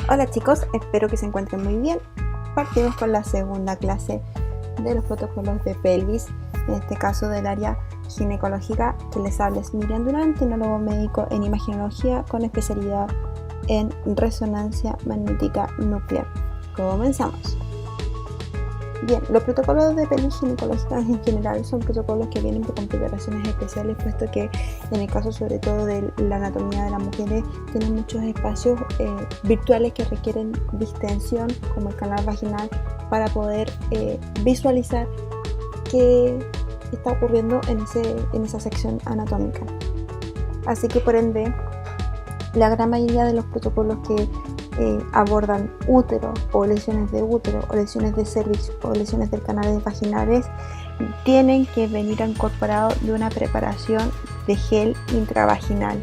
Hola chicos, espero que se encuentren muy bien. Partimos con la segunda clase de los protocolos de pelvis, en este caso del área ginecológica. Que les habla es Miriam Durán, tecnólogo médico en imagenología con especialidad en resonancia magnética nuclear. Comenzamos. Bien, los protocolos de pelvis ginecológica en general son protocolos que vienen con preparaciones especiales, puesto que en el caso sobre todo de la anatomía de las mujeres tienen muchos espacios virtuales que requieren distensión, como el canal vaginal, para poder visualizar qué está ocurriendo en esa sección anatómica. Así que por ende, la gran mayoría de los protocolos que abordan útero o lesiones de útero o lesiones de cervix o lesiones del canal vaginales tienen que venir incorporado de una preparación de gel intravaginal.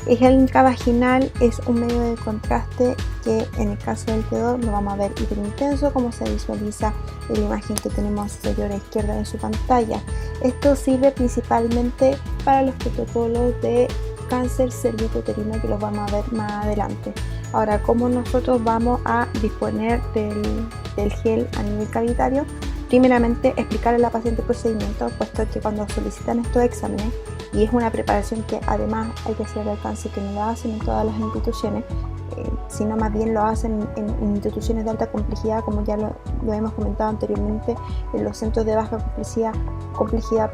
El gel intravaginal es un medio de contraste que en el caso del T2 lo vamos a ver hiperintenso, como se visualiza en la imagen que tenemos superior a izquierda de su pantalla. Esto sirve principalmente para los protocolos de cáncer cervicuterino, que los vamos a ver más adelante. Ahora, ¿cómo nosotros vamos a disponer del gel a nivel cavitario? Primeramente, explicarle a la paciente el procedimiento, puesto que cuando solicitan estos exámenes, y es una preparación que además hay que hacer al alcance, que no lo hacen en todas las instituciones, sino más bien lo hacen en instituciones de alta complejidad, como ya lo hemos comentado anteriormente. En los centros de baja complejidad,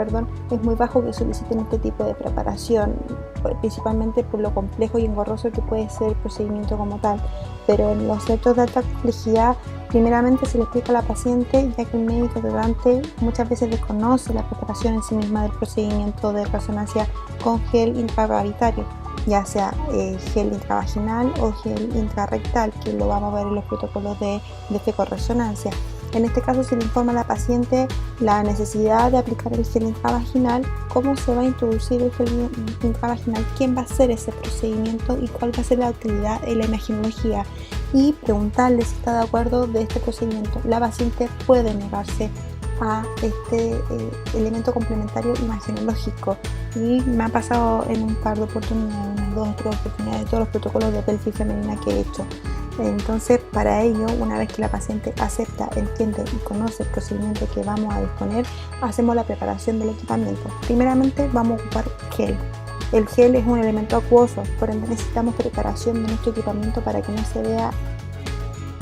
es muy bajo que soliciten este tipo de preparación, principalmente por lo complejo y engorroso que puede ser el procedimiento como tal. Pero en los centros de alta complejidad, primeramente se le explica a la paciente, ya que el médico tratante muchas veces desconoce la preparación en sí misma del procedimiento de resonancia con gel intracavitario, ya sea gel intravaginal o gel intrarrectal, que lo vamos a ver en los protocolos de fecorresonancia. En este caso se le informa a la paciente la necesidad de aplicar el gel intravaginal, cómo se va a introducir el gel intravaginal, quién va a hacer ese procedimiento y cuál va a ser la utilidad en la imagenología, y preguntarle si está de acuerdo de este procedimiento. La paciente puede negarse a este elemento complementario imagenológico, y me ha pasado en un par de oportunidades, unas 2 o 3 oportunidades, de todos los protocolos de pelvis femenina que he hecho. Entonces, para ello, una vez que la paciente acepta, entiende y conoce el procedimiento que vamos a disponer, hacemos la preparación del equipamiento. Primeramente vamos a ocupar gel. El gel es un elemento acuoso, por ende necesitamos preparación de nuestro equipamiento para que no se vea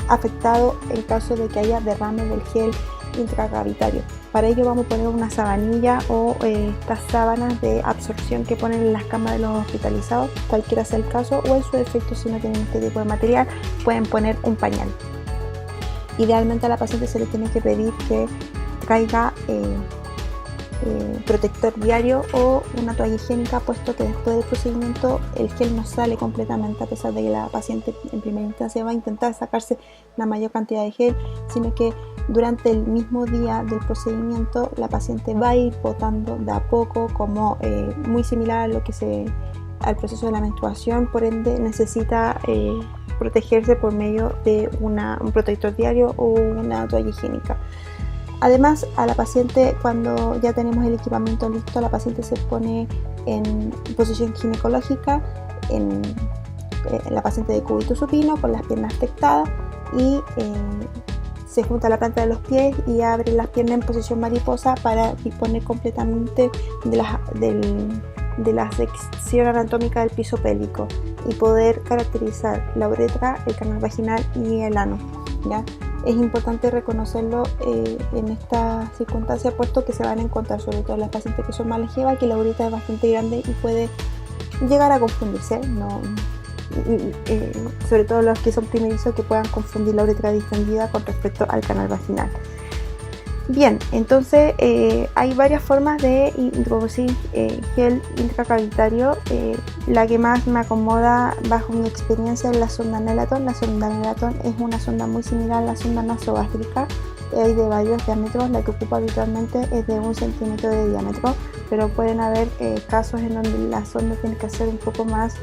afectado en caso de que haya derrame del gel intracavitario. Para ello vamos a poner una sabanilla o estas sábanas de absorción que ponen en las camas de los hospitalizados, cualquiera sea el caso, o en su defecto, si no tienen este tipo de material, pueden poner un pañal. Idealmente a la paciente se le tiene que pedir que traiga protector diario o una toalla higiénica, puesto que después del procedimiento el gel no sale completamente, a pesar de que la paciente en primera instancia va a intentar sacarse la mayor cantidad de gel, sino que durante el mismo día del procedimiento la paciente va a ir botando de a poco, como muy similar a al proceso de la menstruación. Por ende necesita protegerse por medio de un protector diario o una toalla higiénica. Además, a la paciente, cuando ya tenemos el equipamiento listo, la paciente se pone en posición ginecológica, en la paciente de cúbito supino, con las piernas flectadas, y se junta la planta de los pies y abre las piernas en posición mariposa para disponer completamente de la sección anatómica del piso pélvico y poder caracterizar la uretra, el canal vaginal y el ano, ¿ya? Es importante reconocerlo en esta circunstancia, puesto que se van a encontrar, sobre todo las pacientes que son más longevas, que la uretra es bastante grande y puede llegar a confundirse, sobre todo los que son primerizos, que puedan confundir la uretra distendida con respecto al canal vaginal. Bien, entonces hay varias formas de introducir gel intracavitario. La que más me acomoda bajo mi experiencia es la sonda Nelaton. La sonda Nelaton es una sonda muy similar a la sonda nasogástrica. Hay de varios diámetros. La que ocupo habitualmente es de 1 centímetro de diámetro, pero pueden haber casos en donde la sonda tiene que ser un poco más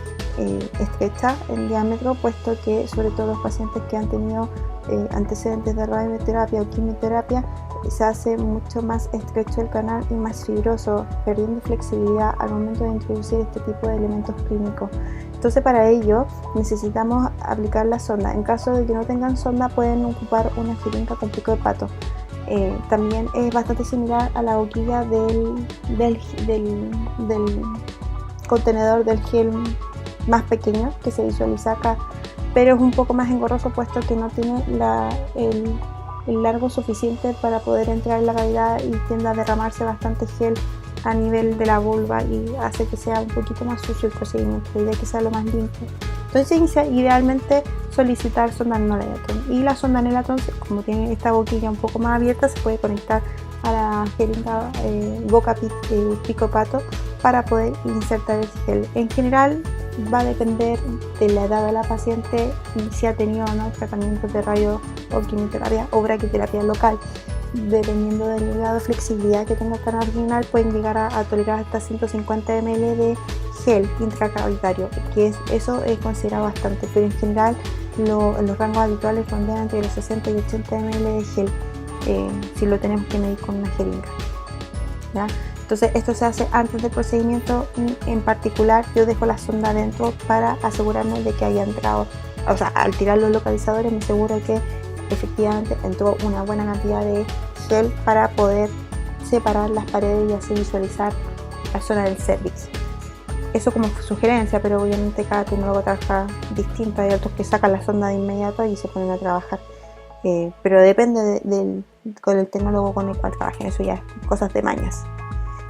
estrecha en diámetro, puesto que sobre todo los pacientes que han tenido antecedentes de radioterapia o quimioterapia, se hace mucho más estrecho el canal y más fibroso, perdiendo flexibilidad al momento de introducir este tipo de elementos clínicos. Entonces para ello necesitamos aplicar la sonda. En caso de que no tengan sonda, pueden ocupar una jeringa con pico de pato. También es bastante similar a la boquilla del contenedor del gel más pequeño que se visualiza acá, pero es un poco más engorroso puesto que no tiene el largo suficiente para poder entrar en la cavidad y tiende a derramarse bastante gel a nivel de la vulva y hace que sea un poquito más sucio el procedimiento, la idea es que sea lo más limpio. Entonces idealmente solicitar sonda Nelatron, y la sonda Nelatron, como tiene esta boquilla un poco más abierta, se puede conectar a la jeringa boca pico pato para poder insertar el gel. En general va a depender de la edad de la paciente y si ha tenido o no tratamientos de radio o quimioterapia o braquiterapia local. Dependiendo del grado de flexibilidad que tenga el canal vaginal, pueden llegar a tolerar hasta 150 ml de gel intracavitario, que eso es considerado bastante, pero en general los rangos habituales rondean entre los 60 y 80 ml de gel si lo tenemos que medir con una jeringa, ¿ya? Entonces esto se hace antes del procedimiento. En particular yo dejo la sonda adentro para asegurarme de que haya entrado, o sea, al tirar los localizadores me aseguro que efectivamente entró una buena cantidad de gel para poder separar las paredes y así visualizar la zona del cervix. Eso como sugerencia, pero obviamente cada tecnólogo trabaja distinto. Hay otros que sacan la sonda de inmediato y se ponen a trabajar, pero depende con el tecnólogo con el cual trabajen. Eso ya es cosas de mañas.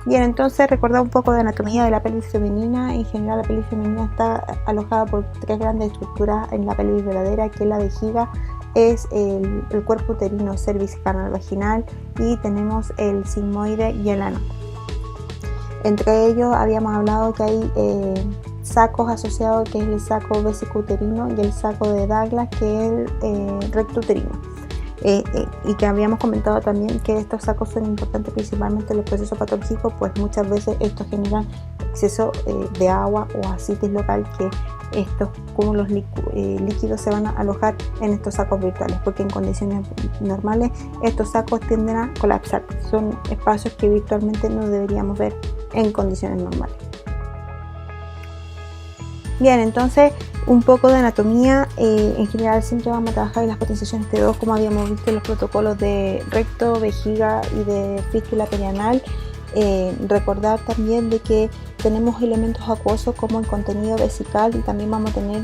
Bien, entonces recordar un poco de anatomía de la pelvis femenina. En general la pelvis femenina está alojada por tres grandes estructuras en la pelvis verdadera, que es la vejiga, es el cuerpo uterino, cervix, canal vaginal, y tenemos el sigmoide y el ano. Entre ellos habíamos hablado que hay sacos asociados, que es el saco vesicouterino y el saco de Douglas, que es el recto uterino. Y que habíamos comentado también que estos sacos son importantes principalmente en los procesos patológicos, pues muchas veces estos generan exceso de agua o ascitis local, que estos cúmulos líquidos se van a alojar en estos sacos virtuales, porque en condiciones normales estos sacos tienden a colapsar. Son espacios que virtualmente no deberíamos ver en condiciones normales. Bien, entonces un poco de anatomía. En general siempre vamos a trabajar en las potenciaciones T2, como habíamos visto en los protocolos de recto, vejiga y de fístula perianal. Recordar también de que tenemos elementos acuosos como el contenido vesical, y también vamos a tener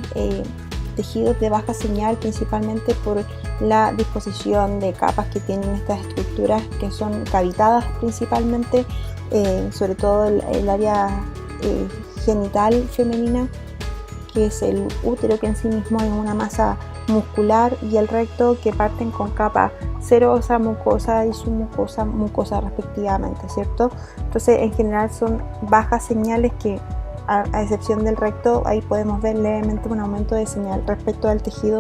tejidos de baja señal, principalmente por la disposición de capas que tienen estas estructuras, que son cavitadas principalmente, sobre todo el área genital femenina, que es el útero, que en sí mismo es una masa muscular, y el recto, que parten con capa serosa, mucosa y submucosa respectivamente, ¿cierto? Entonces en general son bajas señales que, a excepción del recto, ahí podemos ver levemente un aumento de señal respecto al tejido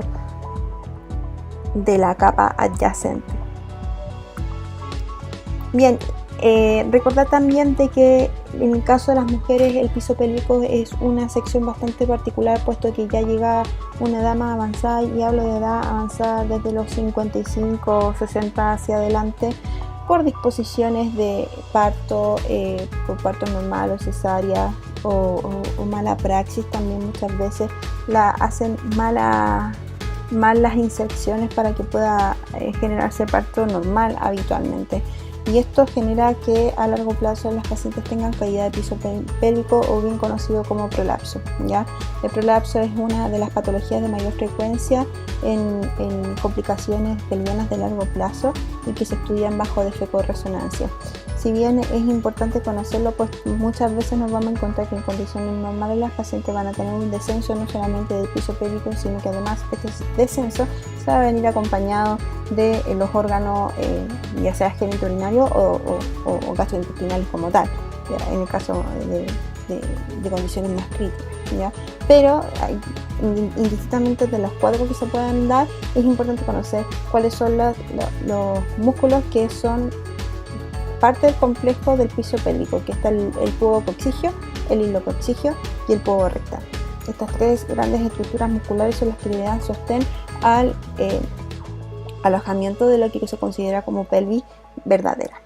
de la capa adyacente. Bien, recordar también de que en el caso de las mujeres el piso pélvico es una sección bastante particular, puesto que ya llega una edad más avanzada, y hablo de edad avanzada desde los 55 o 60 hacia adelante, por disposiciones de parto, por parto normal o cesárea, o mala praxis. También muchas veces hacen mal las inserciones para que pueda generarse parto normal habitualmente. Y esto genera que a largo plazo las pacientes tengan caída de piso pélvico, o bien conocido como prolapso, ¿ya? El prolapso es una de las patologías de mayor frecuencia en complicaciones pelvianas de largo plazo y que se estudian bajo defeco-resonancia. Si bien es importante conocerlo, pues muchas veces nos vamos a encontrar que en condiciones normales las pacientes van a tener un descenso no solamente del piso pélvico, sino que además este descenso se va a venir acompañado de los órganos, ya sea genitourinario o gastrointestinales como tal, ¿ya? En el caso de condiciones más críticas, ¿ya? Pero indistintamente de los cuadros que se puedan dar, es importante conocer cuáles son los músculos que son parte del complejo del piso pélvico, que está el pubo coccigio, el hilo coccigio y el pubo rectal. Estas tres grandes estructuras musculares son las que le dan sostén al alojamiento de lo que se considera como pelvis verdadera.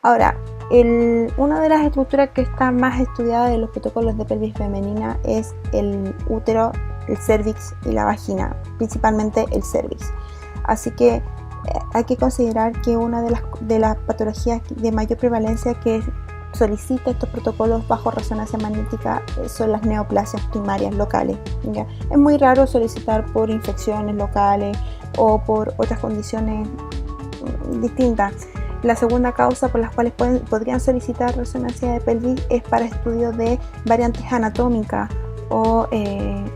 Ahora, Una de las estructuras que está más estudiada en los protocolos de pelvis femenina es el útero, el cervix y la vagina, principalmente el cervix. Así que hay que considerar que una de las patologías de mayor prevalencia que solicita estos protocolos bajo resonancia magnética son las neoplasias primarias locales, ¿ya? Es muy raro solicitar por infecciones locales o por otras condiciones distintas. La segunda causa por las cuales podrían solicitar resonancia de pelvis es para estudios de variantes anatómicas o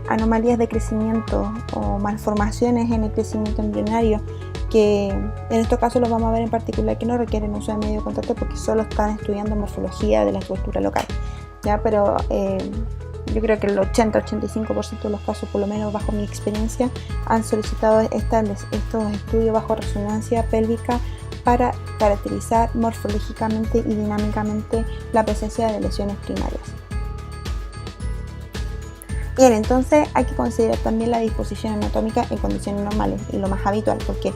anomalías de crecimiento o malformaciones en el crecimiento embrionario, que en estos casos los vamos a ver en particular que no requieren uso de medio de contacto porque solo están estudiando morfología de la estructura local, ¿ya? Pero yo creo que el 80-85% de los casos, por lo menos bajo mi experiencia, han solicitado estos estudios bajo resonancia pélvica para caracterizar morfológicamente y dinámicamente la presencia de lesiones primarias. Bien, entonces hay que considerar también la disposición anatómica en condiciones normales y lo más habitual, porque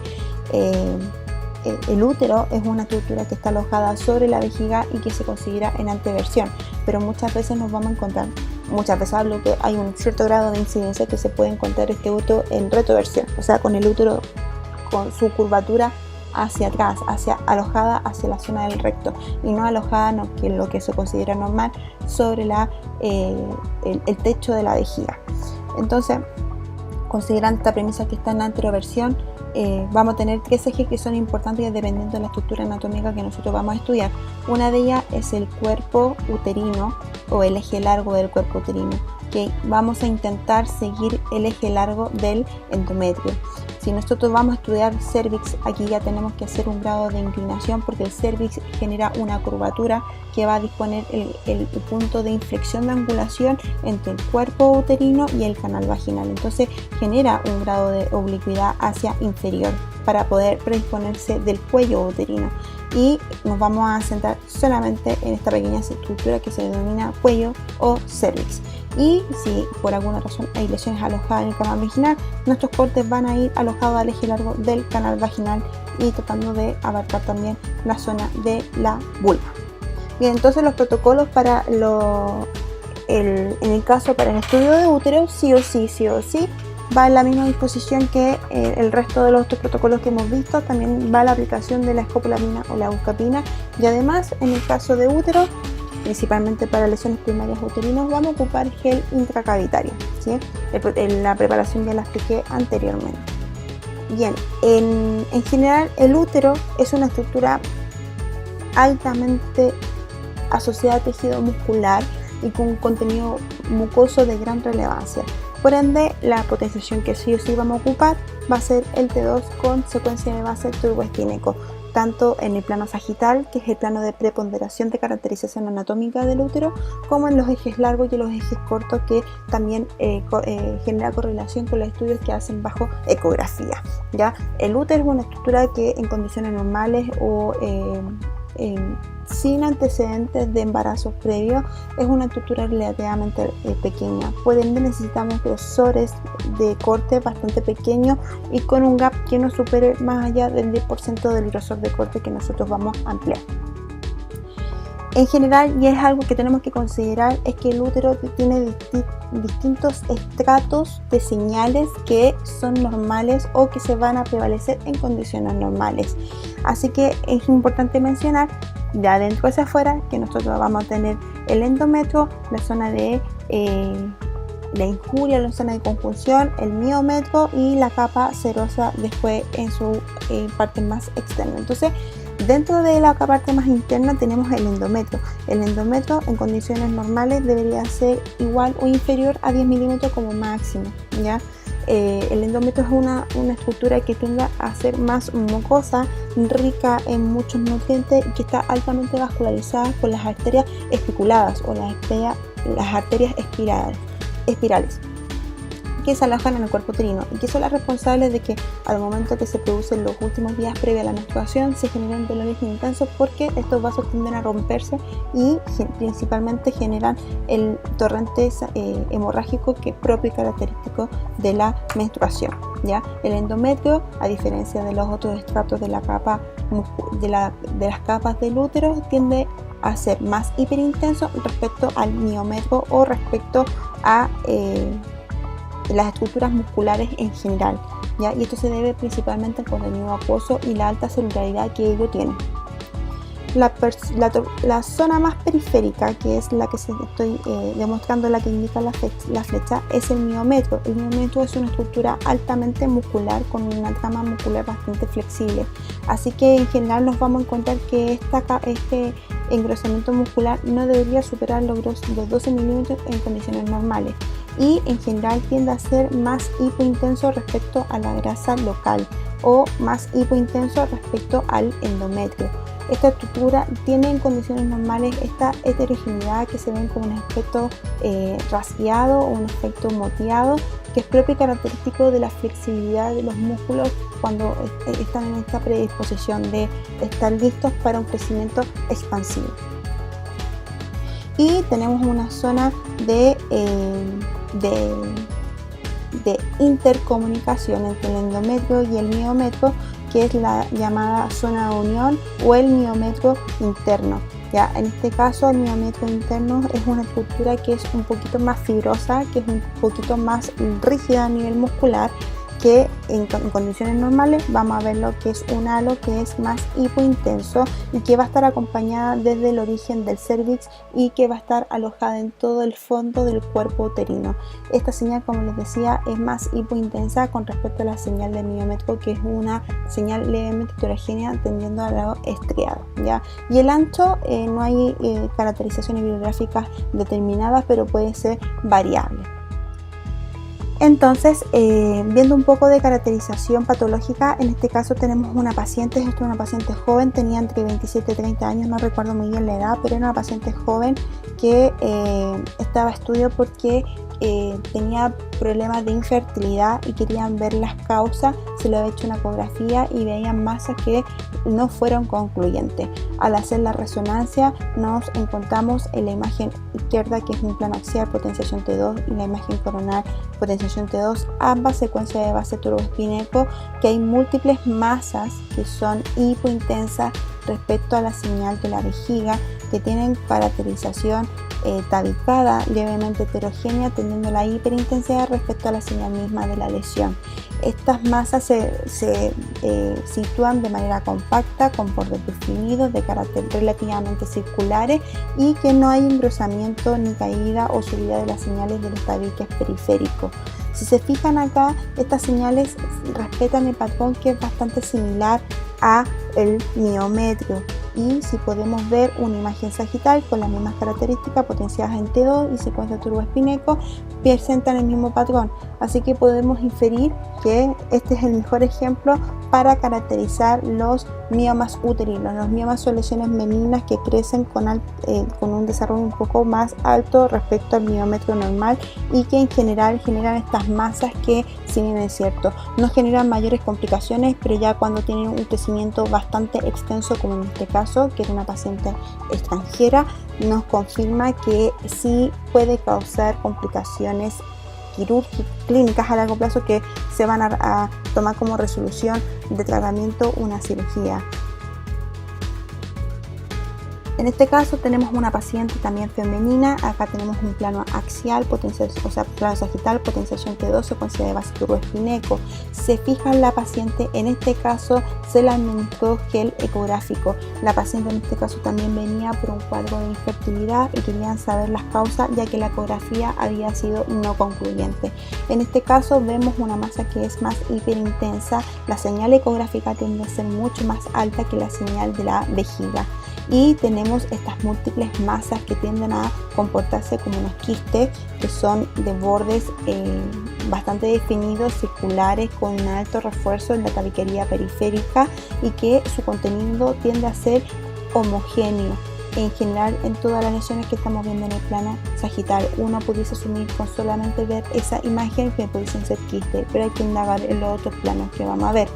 el útero es una estructura que está alojada sobre la vejiga y que se considera en anteversión, pero muchas veces nos vamos a encontrar, muchas veces hablo que hay un cierto grado de incidencia que se puede encontrar este útero en retroversión, o sea, con el útero con su curvatura hacia atrás, alojada hacia la zona del recto y no alojada, que es lo que se considera normal, sobre el techo de la vejiga. Entonces, considerando esta premisa que está en la anteroversión, vamos a tener tres ejes que son importantes dependiendo de la estructura anatómica que nosotros vamos a estudiar. Una de ellas es el cuerpo uterino o el eje largo del cuerpo uterino, que vamos a intentar seguir el eje largo del endometrio. Si nosotros vamos a estudiar cervix, aquí ya tenemos que hacer un grado de inclinación porque el cervix genera una curvatura que va a disponer el punto de inflexión de angulación entre el cuerpo uterino y el canal vaginal. Entonces genera un grado de oblicuidad hacia inferior para poder predisponerse del cuello uterino. Y nos vamos a centrar solamente en esta pequeña estructura que se denomina cuello o cervix. Y si por alguna razón hay lesiones alojadas en el canal vaginal, nuestros cortes van a ir alojados al eje largo del canal vaginal y tratando de abarcar también la zona de la vulva. Bien, entonces los protocolos para en el caso para el estudio de útero, sí o sí va en la misma disposición que el resto de los otros protocolos que hemos visto. También va la aplicación de la escopolamina o la buscapina, y además en el caso de útero, principalmente para lesiones primarias uterinas, vamos a ocupar gel intracavitario, ¿sí? La preparación ya la expliqué anteriormente. Bien, en general el útero es una estructura altamente asociada a tejido muscular y con un contenido mucoso de gran relevancia. Por ende, la potenciación que sí o sí vamos a ocupar va a ser el T2 con secuencia de base turboestinéco, tanto en el plano sagital, que es el plano de preponderación de caracterización anatómica del útero, como en los ejes largos y los ejes cortos, que también genera correlación con los estudios que hacen bajo ecografía, ¿ya? El útero es una estructura que en condiciones normales o sin antecedentes de embarazo previo es una estructura relativamente pequeña. Por ende necesitamos grosores de corte bastante pequeños y con un gap que no supere más allá del 10% del grosor de corte que nosotros vamos a ampliar. En general, y es algo que tenemos que considerar, es que el útero tiene distintos estratos de señales que son normales o que se van a prevalecer en condiciones normales. Así que es importante mencionar de adentro hacia afuera que nosotros vamos a tener el endometrio, la zona de la injuria, la zona de conjunción, el miometrio y la capa serosa después en su parte más externa. Entonces, dentro de la parte más interna tenemos el endometrio. El endometrio en condiciones normales debería ser igual o inferior a 10 milímetros como máximo, ¿ya? El endometrio es una estructura que tiende a ser más mucosa, rica en muchos nutrientes y que está altamente vascularizada por las arterias espiculadas o las arterias espirales que se alojan en el cuerpo uterino y que son las responsables de que al momento que se producen los últimos días previos a la menstruación se generan dolores intensos, porque estos vasos tienden a romperse y principalmente generan el torrente hemorrágico que es propio y característico de la menstruación, ¿ya? El endometrio, a diferencia de los otros estratos de la capa de las capas del útero, tiende a ser más hiperintenso respecto al miometrio o respecto a las estructuras musculares en general, ¿ya? Y esto se debe principalmente al contenido acuoso y la alta celularidad que ello tiene. La zona más periférica, que es la que estoy demostrando, la que indica la flecha, es el miometrio. El miometrio es una estructura altamente muscular con una trama muscular bastante flexible, así que en general nos vamos a encontrar que este engrosamiento muscular no debería superar los 12 milímetros en condiciones normales, y en general tiende a ser más hipointenso respecto a la grasa local o más hipointenso respecto al endometrio. Esta estructura tiene en condiciones normales esta heterogeneidad que se ven como un aspecto rasgueado o un aspecto moteado, que es propio y característico de la flexibilidad de los músculos cuando están en esta predisposición de estar listos para un crecimiento expansivo. Y tenemos una zona de intercomunicación entre el endometrio y el miometrio, que es la llamada zona de unión o el miometrio interno. Ya, en este caso el miometrio interno es una estructura que es un poquito más fibrosa, que es un poquito más rígida a nivel muscular, que en condiciones normales vamos a ver lo que es un halo que es más hipointenso y que va a estar acompañada desde el origen del cervix y que va a estar alojada en todo el fondo del cuerpo uterino. Esta señal, como les decía, es más hipointensa con respecto a la señal de miometrio, que es una señal levemente heterogénea tendiendo al lado estriado, ¿ya? Y el ancho, no hay caracterizaciones bibliográficas determinadas, pero puede ser variable. Entonces, viendo un poco de caracterización patológica, en este caso tenemos una paciente, esto es una paciente joven, tenía entre 27 y 30 años, no recuerdo muy bien la edad, pero era una paciente joven que estaba a estudio porque tenía problemas de infertilidad y querían ver las causas. Se le había hecho una ecografía y veían masas que no fueron concluyentes. Al hacer la resonancia nos encontramos en la imagen izquierda, que es un plano axial, potenciación T2, y la imagen coronal, potenciación T2, ambas secuencias de base turboespineco, que hay múltiples masas que son hipointensas respecto a la señal de la vejiga, que tienen caracterización tabicada, levemente heterogénea, tendiendo a la hiperintensidad respecto a la señal misma de la lesión. Estas masas se sitúan de manera compacta, con bordes definidos, de carácter relativamente circulares, y que no hay engrosamiento ni caída o subida de las señales de los tabiques periféricos. Si se fijan acá, estas señales respetan el patrón, que es bastante similar a el miometrio, y si podemos ver una imagen sagital con las mismas características potenciadas en T2 y secuencia turboespineco, presentan el mismo patrón, así que podemos inferir que este es el mejor ejemplo para caracterizar los miomas uterinos. Los miomas son lesiones benignas que crecen con un desarrollo un poco más alto respecto al miometrio normal, y que en general generan estas masas que, si bien es cierto, no generan mayores complicaciones, pero ya cuando tienen un crecimiento bastante extenso, como en este caso, que era una paciente extranjera, nos confirma que sí puede causar complicaciones quirúrgicas, clínicas a largo plazo, que se van a tomar como resolución de tratamiento una cirugía. En este caso tenemos una paciente también femenina. Acá tenemos un plano axial, plano sagital, potenciación T2, secuencia de base turboespineco. Se fija la paciente, en este caso se le administró gel ecográfico. La paciente en este caso también venía por un cuadro de infertilidad y querían saber las causas, ya que la ecografía había sido no concluyente. En este caso vemos una masa que es más hiperintensa. La señal ecográfica tiende a ser mucho más alta que la señal de la vejiga, y tenemos estas múltiples masas que tienden a comportarse como unos quistes, que son de bordes bastante definidos, circulares, con un alto refuerzo en la tabiquería periférica, y que su contenido tiende a ser homogéneo. En general, en todas las lesiones que estamos viendo en el plano sagital, uno pudiese asumir con solamente ver esa imagen que pudiesen ser quistes, pero hay que indagar en los otros planos que vamos a ver.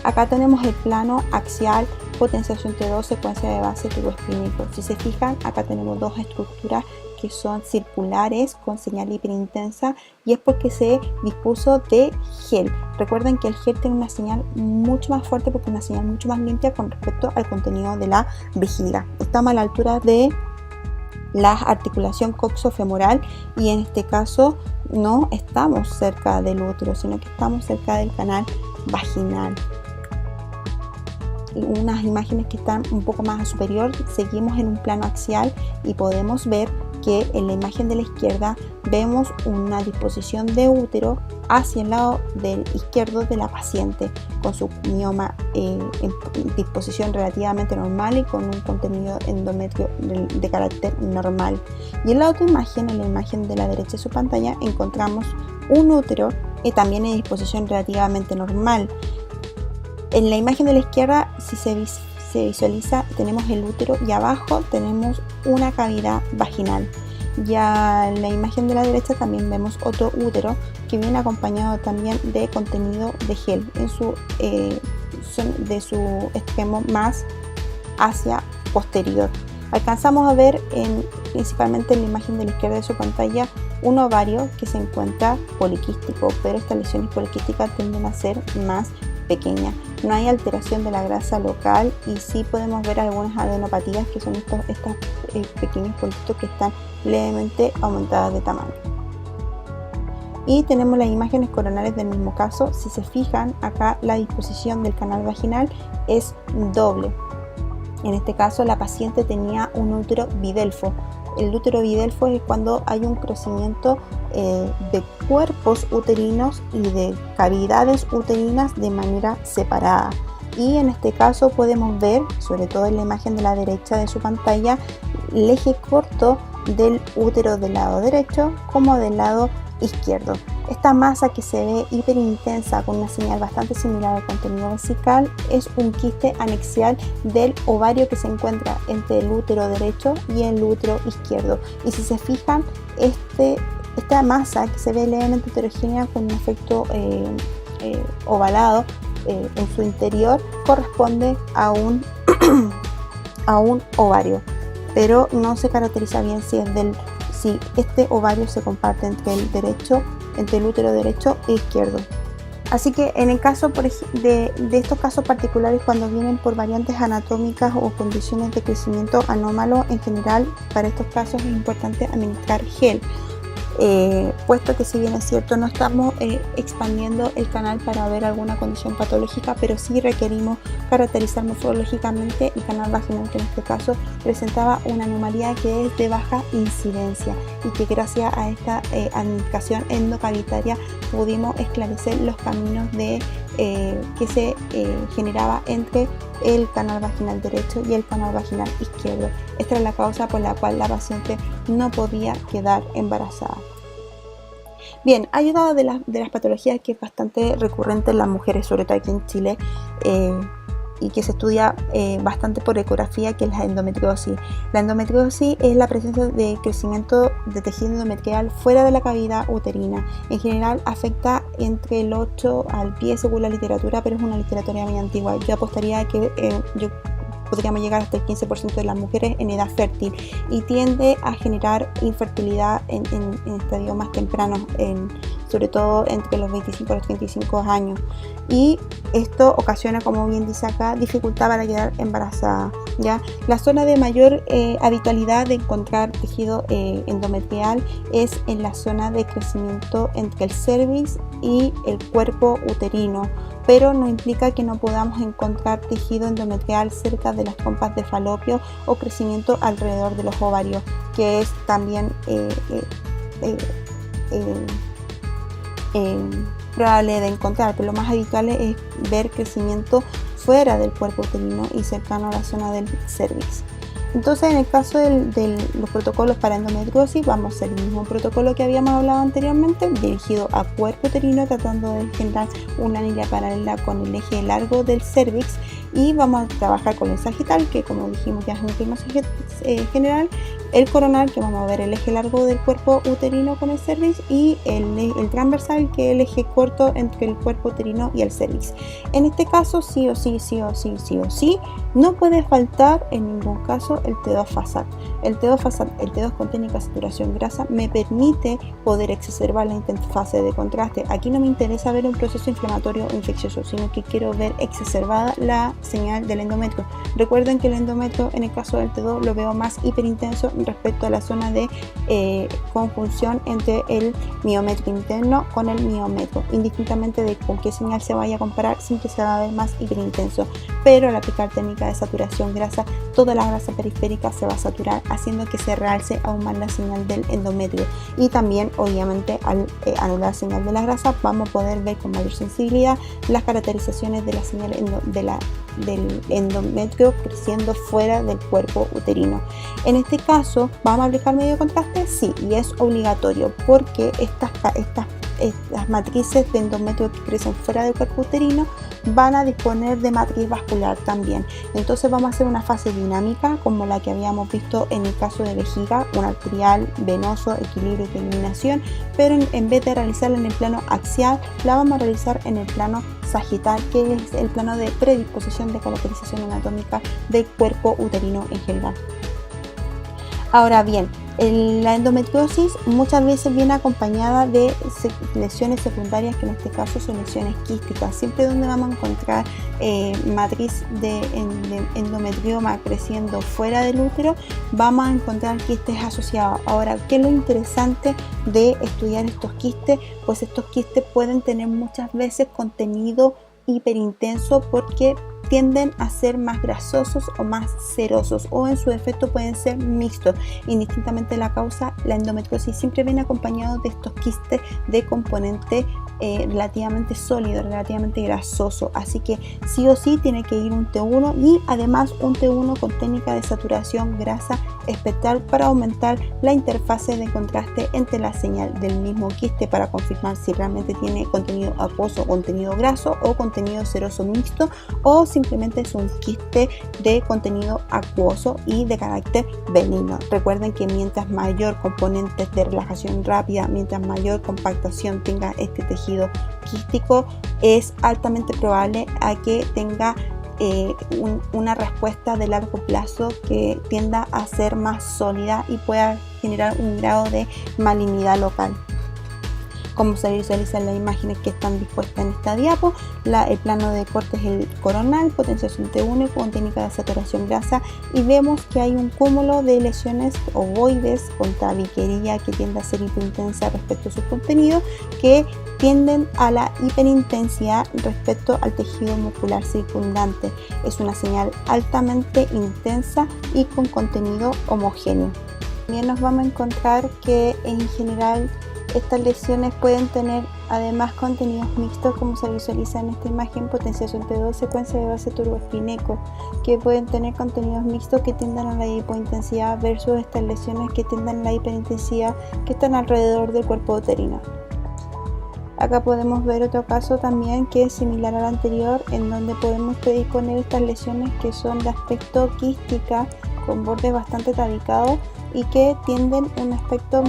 Acá tenemos el plano axial potenciación T2, secuencia de base, tubo espínico. Si se fijan, acá tenemos dos estructuras que son circulares con señal hiperintensa y es porque se dispuso de gel. Recuerden que el gel tiene una señal mucho más fuerte porque es una señal mucho más limpia con respecto al contenido de la vejiga. Estamos a la altura de la articulación coxofemoral y en este caso no estamos cerca del útero, sino que estamos cerca del canal vaginal. Unas imágenes que están un poco más a superior, seguimos en un plano axial y podemos ver que en la imagen de la izquierda vemos una disposición de útero hacia el lado del izquierdo de la paciente, con su mioma en disposición relativamente normal y con un contenido endometrio de carácter normal. Y en la otra imagen, en la imagen de la derecha de su pantalla, encontramos un útero también en disposición relativamente normal. En la imagen de la izquierda, si se visualiza, tenemos el útero y abajo tenemos una cavidad vaginal. Ya en la imagen de la derecha también vemos otro útero que viene acompañado también de contenido de gel de su extremo más hacia posterior. Alcanzamos a ver principalmente en la imagen de la izquierda de su pantalla un ovario que se encuentra poliquístico, pero estas lesiones poliquísticas tienden a ser más pequeñas. No hay alteración de la grasa local y sí podemos ver algunas adenopatías, que son estos pequeños puntitos que están levemente aumentadas de tamaño. Y tenemos las imágenes coronales del mismo caso. Si se fijan, acá la disposición del canal vaginal es doble. En este caso la paciente tenía un útero bidelfo. El útero bidelfo es cuando hay un crecimiento de cuerpos uterinos y de cavidades uterinas de manera separada. Y en este caso podemos ver, sobre todo en la imagen de la derecha de su pantalla, el eje corto del útero del lado derecho como del lado izquierdo. Esta masa que se ve hiperintensa con una señal bastante similar al contenido vesical es un quiste anexial del ovario que se encuentra entre el útero derecho y el útero izquierdo. Y si se fijan, esta masa que se ve levemente heterogénea con un efecto ovalado en su interior corresponde a un ovario, pero no se caracteriza bien si este ovario se comparte entre el útero derecho e izquierdo. Así que en el caso de estos casos particulares, cuando vienen por variantes anatómicas o condiciones de crecimiento anómalo, en general para estos casos es importante administrar gel. Puesto que, si bien es cierto, no estamos expandiendo el canal para ver alguna condición patológica, pero sí requerimos caracterizar morfológicamente el canal vaginal, que en este caso presentaba una anomalía que es de baja incidencia y que gracias a esta administración endocavitaria pudimos esclarecer los caminos que se generaba entre el canal vaginal derecho y el canal vaginal izquierdo. Esta es la causa por la cual la paciente no podía quedar embarazada. Bien, hay una de las patologías que es bastante recurrente en las mujeres, sobre todo aquí en Chile, y que se estudia bastante por ecografía, que es la endometriosis. La endometriosis es la presencia de crecimiento de tejido endometrial fuera de la cavidad uterina. En general afecta entre el 8 al 10 según la literatura, pero es una literatura muy antigua. Yo apostaría a que podríamos llegar hasta el 15% de las mujeres en edad fértil y tiende a generar infertilidad en estadios más tempranos, sobre todo entre los 25 y los 35 años. Y esto ocasiona, como bien dice acá, dificultad para quedar embarazada. ¿Ya? La zona de mayor habitualidad de encontrar tejido endometrial es en la zona de crecimiento entre el cervix y el cuerpo uterino, pero no implica que no podamos encontrar tejido endometrial cerca de las trompas de falopio o crecimiento alrededor de los ovarios, que es también probable de encontrar, pero lo más habitual es ver crecimiento fuera del cuerpo uterino y cercano a la zona del cervix. Entonces, en el caso de los protocolos para endometriosis, vamos a hacer el mismo protocolo que habíamos hablado anteriormente, dirigido a cuerpo uterino, tratando de generar una línea paralela con el eje largo del cervix y vamos a trabajar con el sagital, que como dijimos ya es un clima general, el coronal, que vamos a ver el eje largo del cuerpo uterino con el cervix, y el transversal, que es el eje corto entre el cuerpo uterino y el cervix. En este caso sí o sí no puede faltar en ningún caso el T2 FASAT. El T2 con técnica de saturación grasa me permite poder exacerbar la interfase de contraste. Aquí no me interesa ver un proceso inflamatorio o infeccioso, sino que quiero ver exacerbada la señal del endometrio. Recuerden que el endometrio en el caso del T2 lo veo más hiperintenso respecto a la zona de conjunción entre el miometrio interno con el miometrio. Indistintamente de con qué señal se vaya a comparar, siempre se va a ver más hiperintenso, pero al aplicar técnica de saturación grasa, toda la grasa periférica se va a saturar, haciendo que se realce aún más la señal del endometrio. Y también obviamente al anular señal de la grasa vamos a poder ver con mayor sensibilidad las caracterizaciones de la señal del endometrio creciendo fuera del cuerpo uterino. En este caso, ¿vamos a aplicar medio de contraste? Sí, y es obligatorio, porque estas matrices de endometrio que crecen fuera del cuerpo uterino van a disponer de matriz vascular también. Entonces vamos a hacer una fase dinámica como la que habíamos visto en el caso de vejiga, un arterial, venoso, equilibrio y eliminación, pero en vez de realizarla en el plano axial, la vamos a realizar en el plano sagital, que es el plano de predisposición de caracterización anatómica del cuerpo uterino en general. Ahora bien, la endometriosis muchas veces viene acompañada de lesiones secundarias, que en este caso son lesiones quísticas. Siempre donde vamos a encontrar matriz de endometrioma creciendo fuera del útero, vamos a encontrar quistes asociados. Ahora, ¿qué es lo interesante de estudiar estos quistes? Pues estos quistes pueden tener muchas veces contenido hiperintenso, porque tienden a ser más grasosos o más serosos, o en su efecto pueden ser mixtos. Indistintamente la causa, la endometriosis siempre viene acompañado de estos quistes de componente relativamente sólido, relativamente grasoso, así que sí o sí tiene que ir un T1, y además un T1 con técnica de saturación grasa espectral para aumentar la interfase de contraste entre la señal del mismo quiste, para confirmar si realmente tiene contenido acuoso, contenido graso o contenido seroso mixto, o simplemente es un quiste de contenido acuoso y de carácter benigno. Recuerden que mientras mayor componentes de relajación rápida, mientras mayor compactación tenga este tejido quístico, es altamente probable a que tenga una respuesta de largo plazo que tienda a ser más sólida y pueda generar un grado de malignidad local. Como se visualiza en las imágenes que están dispuestas en esta diapo, el plano de corte es el coronal, potenciación T1 con técnica de saturación grasa, y vemos que hay un cúmulo de lesiones ovoides con tabiquería que tiende a ser hiperintensa respecto a sus contenidos, que tienden a la hiperintensidad respecto al tejido muscular circundante. Es una señal altamente intensa y con contenido homogéneo. También nos vamos a encontrar que en general estas lesiones pueden tener además contenidos mixtos, como se visualiza en esta imagen, potenciación T2, secuencia de base turboespineco, que pueden tener contenidos mixtos que tiendan a la hipointensidad versus estas lesiones que tiendan a la hiperintensidad, que están alrededor del cuerpo uterino. Acá podemos ver otro caso también que es similar al anterior, en donde podemos predisponer estas lesiones que son de aspecto quística, con bordes bastante tabicados y que tienden a un aspecto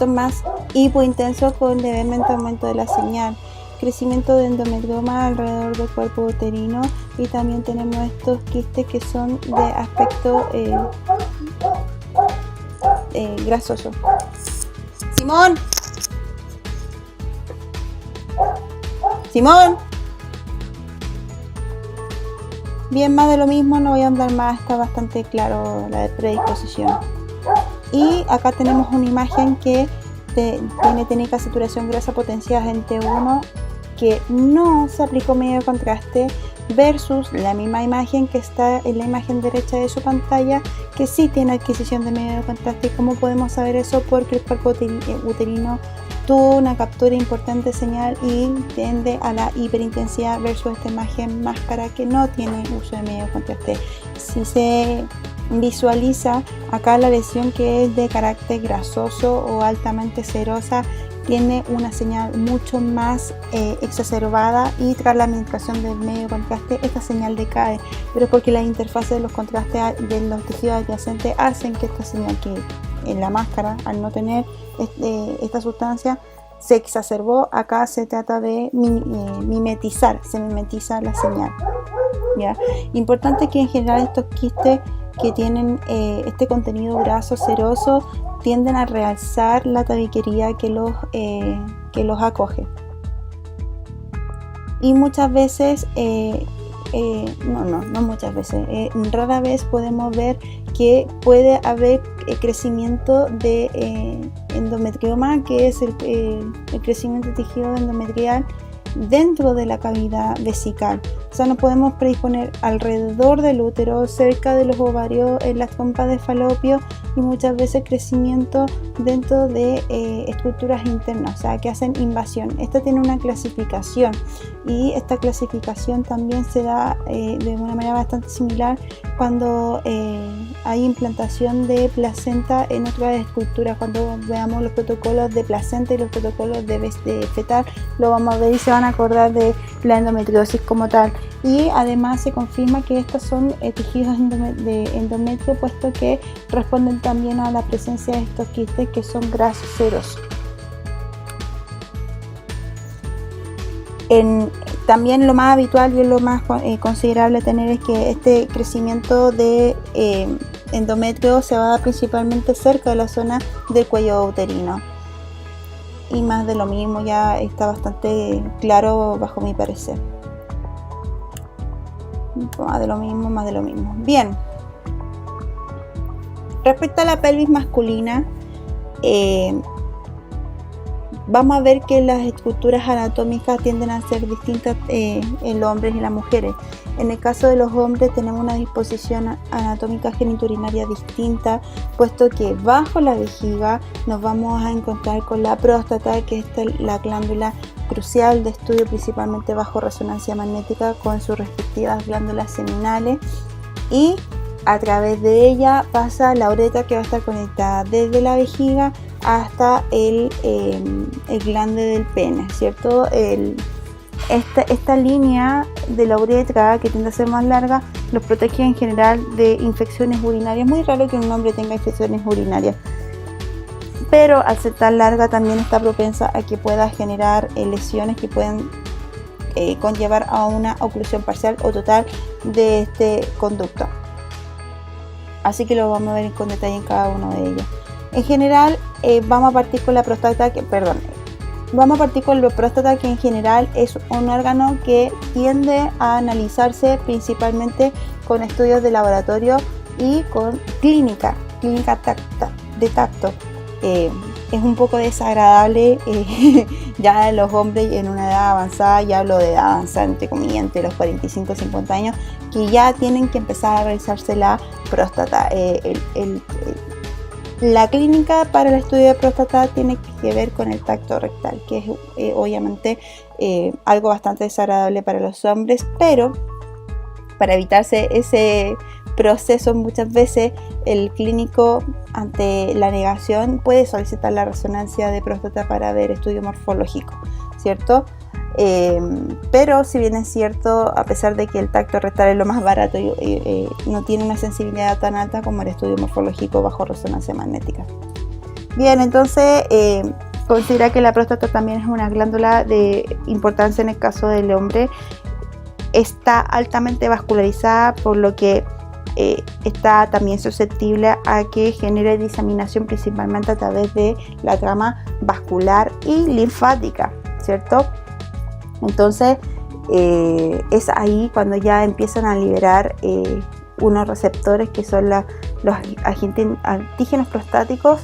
más hipointenso, con levemente aumento de la señal, crecimiento de endometrioma alrededor del cuerpo uterino, y también tenemos estos quistes que son de aspecto grasoso. ¡Simón! ¡Simón! Bien, más de lo mismo, no voy a andar más, está bastante claro la predisposición. Y acá tenemos una imagen que tiene técnica de saturación grasa potenciada en T1, que no se aplicó medio de contraste, versus la misma imagen que está en la imagen derecha de su pantalla, que sí tiene adquisición de medio de contraste. ¿Cómo podemos saber eso? Porque el cuerpo uterino tuvo una captura importante de señal y tiende a la hiperintensidad, versus esta imagen máscara que no tiene uso de medio de contraste. Si se visualiza acá la lesión que es de carácter grasoso o altamente serosa, tiene una señal mucho más exacerbada, y tras la administración del medio contraste esta señal decae, pero es porque las interfaces de los contrastes de los tejidos adyacentes hacen que esta señal, que en la máscara al no tener esta sustancia se exacerbó, acá se trata de mimetizar, se mimetiza la señal, ¿ya? Importante que en general estos quistes que tienen este contenido graso seroso tienden a realzar la tabiquería que los acoge, y muchas veces no muchas veces, rara vez podemos ver que puede haber crecimiento de endometrioma, que es el crecimiento de tejido endometrial dentro de la cavidad vesical. O sea, nos podemos predisponer alrededor del útero, cerca de los ovarios, en las trompas de falopio, y muchas veces crecimiento dentro de estructuras internas, o sea, que hacen invasión. Esta tiene una clasificación, y esta clasificación también se da de una manera bastante similar cuando hay implantación de placenta en otras estructuras. Cuando veamos los protocolos de placenta y los protocolos de fetal, lo vamos a ver y se van a acordar de la endometriosis como tal. Y además se confirma que estos son tejidos de endometrio, puesto que responden también a la presencia de estos quistes que son grasos serosos. También lo más habitual y lo más considerable tener es que este crecimiento de endometrio se va a dar principalmente cerca de la zona del cuello uterino. Y más de lo mismo, ya está bastante claro bajo mi parecer. Más de lo mismo. Bien. Respecto a la pelvis masculina, vamos a ver que las estructuras anatómicas tienden a ser distintas en los hombres y las mujeres. En el caso de los hombres tenemos una disposición anatómica genitourinaria distinta, puesto que bajo la vejiga nos vamos a encontrar con la próstata, que es la glándula crucial de estudio, principalmente bajo resonancia magnética, con sus respectivas glándulas seminales, y a través de ella pasa la uretra, que va a estar conectada desde la vejiga hasta el glande del pene, ¿cierto? Esta línea de la uretra, que tiende a ser más larga, los protege en general de infecciones urinarias. Muy raro que un hombre tenga infecciones urinarias, pero al ser tan larga también está propensa a que pueda generar lesiones que pueden conllevar a una oclusión parcial o total de este conducto. Así que lo vamos a ver con detalle en cada uno de ellos. En general, vamos a partir con la próstata, que en general es un órgano que tiende a analizarse principalmente con estudios de laboratorio y con clínica de tacto. Es un poco desagradable ya los hombres en una edad avanzada, ya hablo de edad avanzada entre comillas, entre los 45 y 50 años, que ya tienen que empezar a realizarse la próstata. La clínica para el estudio de próstata tiene que ver con el tacto rectal, que es obviamente algo bastante desagradable para los hombres, pero para evitarse ese proceso, muchas veces el clínico, ante la negación, puede solicitar la resonancia de próstata para ver estudio morfológico, ¿cierto? Pero si bien es cierto, a pesar de que el tacto rectal es lo más barato, no tiene una sensibilidad tan alta como el estudio morfológico bajo resonancia magnética. Bien, entonces considera que la próstata también es una glándula de importancia en el caso del hombre. Está altamente vascularizada, por lo que está también susceptible a que genere diseminación principalmente a través de la trama vascular y linfática, ¿cierto? Entonces es ahí cuando ya empiezan a liberar unos receptores que son los agentes antígenos prostáticos,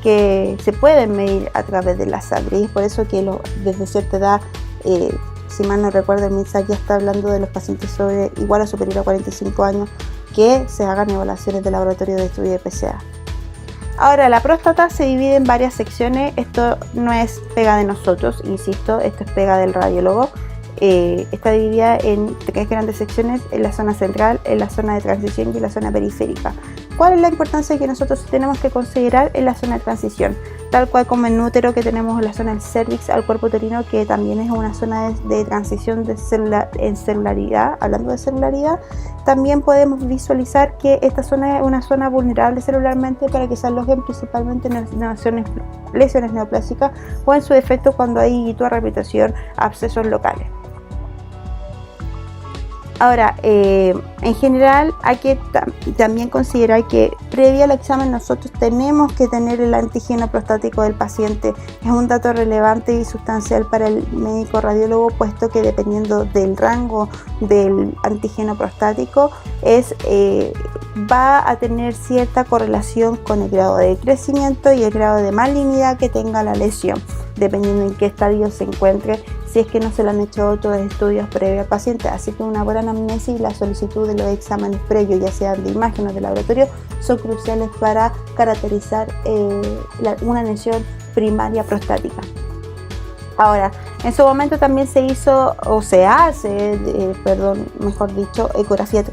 que se pueden medir a través de la sangre, y es por eso que desde cierta edad, si mal no recuerdo, el MinSal ya está hablando de los pacientes igual o superior a 45 años que se hagan evaluaciones de laboratorio de estudio de PSA. Ahora, la próstata se divide en varias secciones. Esto no es pega de nosotros, insisto, esto es pega del radiólogo. Está dividida en 3 grandes secciones: en la zona central, en la zona de transición y en la zona periférica. ¿cuál es la importancia que nosotros tenemos que considerar en la zona de transición? Tal cual como en útero, que tenemos la zona del cervix al cuerpo uterino, que también es una zona de transición en celularidad. Hablando de celularidad, también podemos visualizar que esta zona es una zona vulnerable celularmente para que se alojen principalmente en lesiones neoplásicas o en su defecto cuando hay hito, repetición, abscesos locales. Ahora, en general hay que también considerar que previo al examen nosotros tenemos que tener el antígeno prostático del paciente. Es un dato relevante y sustancial para el médico radiólogo, puesto que dependiendo del rango del antígeno prostático va a tener cierta correlación con el grado de crecimiento y el grado de malignidad que tenga la lesión, dependiendo en qué estadio se encuentre, si es que no se le han hecho otros estudios previos al paciente. Así que una buena anamnesis y la solicitud de los exámenes previos, ya sean de imagen o de laboratorio, son cruciales para caracterizar una lesión primaria prostática. Ahora, en su momento también se hizo o se hace, ecografía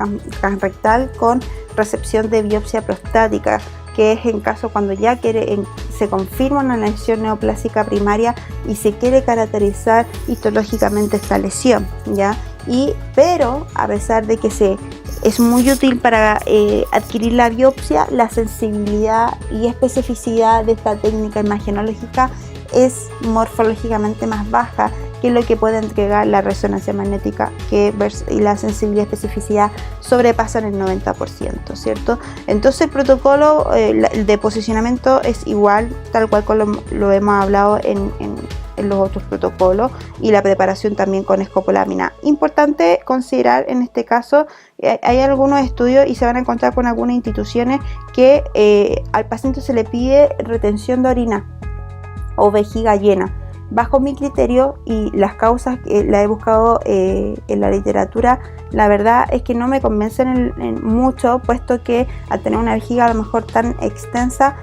transrectal con recepción de biopsia prostática, que es en caso cuando ya se confirma una lesión neoplásica primaria y se quiere caracterizar histológicamente esta lesión, ¿ya? Pero a pesar de que es muy útil para adquirir la biopsia, la sensibilidad y especificidad de esta técnica imagenológica es morfológicamente más baja que lo que puede entregar la resonancia magnética, y la sensibilidad y especificidad sobrepasan el 90%, ¿cierto? Entonces el protocolo de posicionamiento es igual, tal cual como lo hemos hablado en los otros protocolos, y la preparación también con escopolamina. Importante considerar en este caso, hay algunos estudios y se van a encontrar con algunas instituciones que al paciente se le pide retención de orina o vejiga llena. Bajo mi criterio y las causas que la he buscado en la literatura, la verdad es que no me convencen mucho, puesto que al tener una vejiga a lo mejor tan extensa